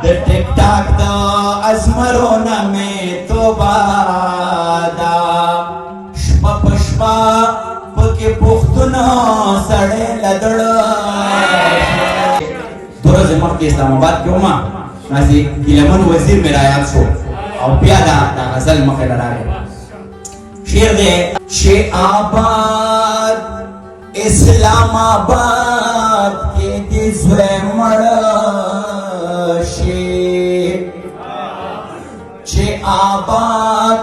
د ټیک ټاک د ازمرونه مې توبه ده شپه په شپه پکې پښتونه سړی له دړه دوه ورځې مخکې اسلام آباد کې وم ناسې ګیلمن وزیر مې رایاد شو او بیا دا غزل مخې ته راغی شعر دی چې آباد اسلام آباد کې دې زوی مړه شي چې آباد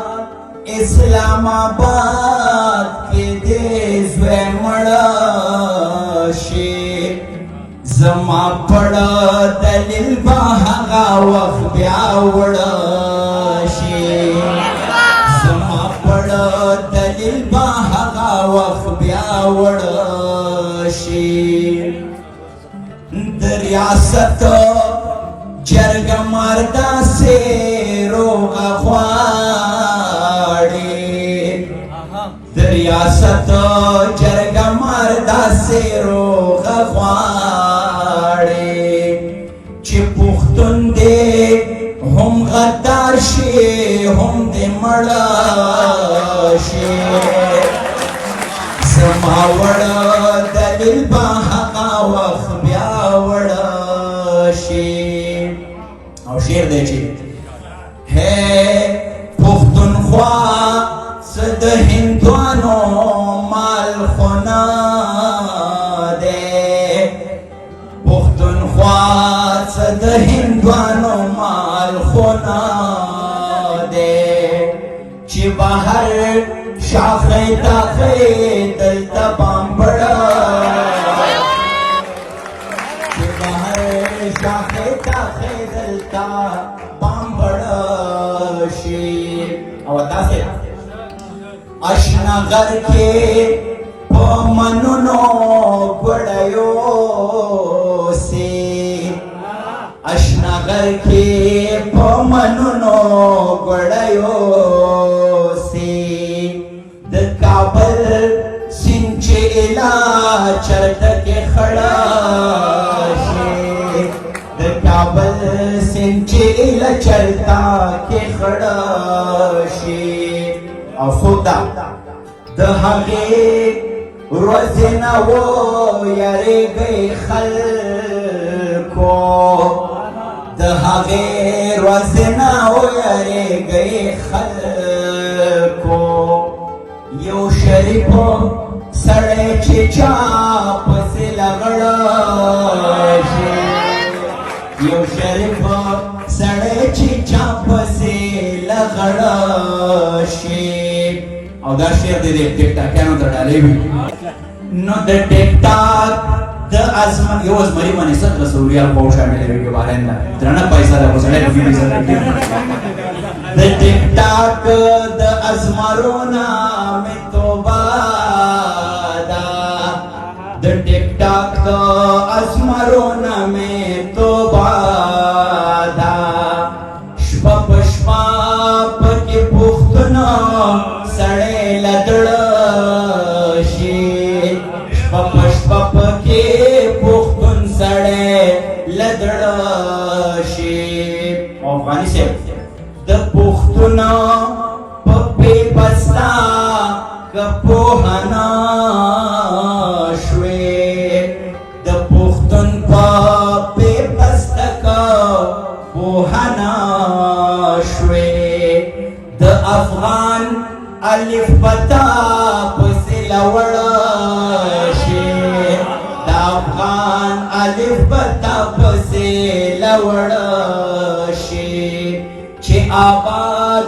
اسلام آباد کې دې زوی مړه شي زما پړه دلیل به هغه وخت بیا وړه شي زما پړه دلیل به هغه وخت بیا وړه شي د ریاست جرګه مردا سي روغه غواړي د ریاست جرګه مردا سي روغه غواړي چې پښتون دې هم غدار شي هم دې مړه شي زما وړه دلیل به هغه وخت بیا وړه شي او شعر دی چې ہے پښتونخوا څه د هندوانو مال خونه دی پښتونخوا څه د هندوانو مال خونه دی چې بهر شاخې تاخې دلته بامبړه چې بهر شاخې تاخې دلته بامبړه شي او داسې اشنا غر کې په منونو ګړیو سي اشنا غر کې په منونو ګړیو سي د کابل سیند چې اله چرته کې خړه شي د کابل سیند چې اله چرته کې خړه شي او سودا د هغې ورځې نه ویریږئ خلکو د هغې ورځې نه ویریږئ خلکو یو شریف سړی چې چا پسې لغړه شي یو شریف سړی چې چا پسې لغړه شي او دا شعر دی د ټیک ټاکیانو ته ډالۍ وي نو د ټیک ټاک د ازمن یو ازمري باندې 1700 ریال په شامل وي کې بارنده درنه پیسې ده په سړی کې پیسې ده د ټیک ټاک د ازمرونه مې توبه ده د ټیک ټاک د ازمرونه مې توبه ده شپه په شپه پکې پښتونه سړی له دړه شي شپه په شپه پکې پښتون سړی له دړه شي او افغاني صاحب د پښتونه په بېبستا که پوهه نه شوې د پښتون په بېبسته که پوهه نه شوې د افغان الف بتا پسې لوړه شي د افغان الف بتا پسې لوړه شي چې آباد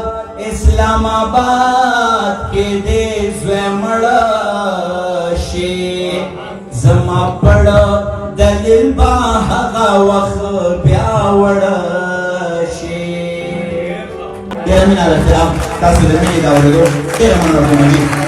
اسلام آباد کې دې زوی مړه شي زما پړه دلیل به هغه وخت بیا وړه شي ډېره مینه ده تاسو د مینې د اورېدو ډېره مننه کوم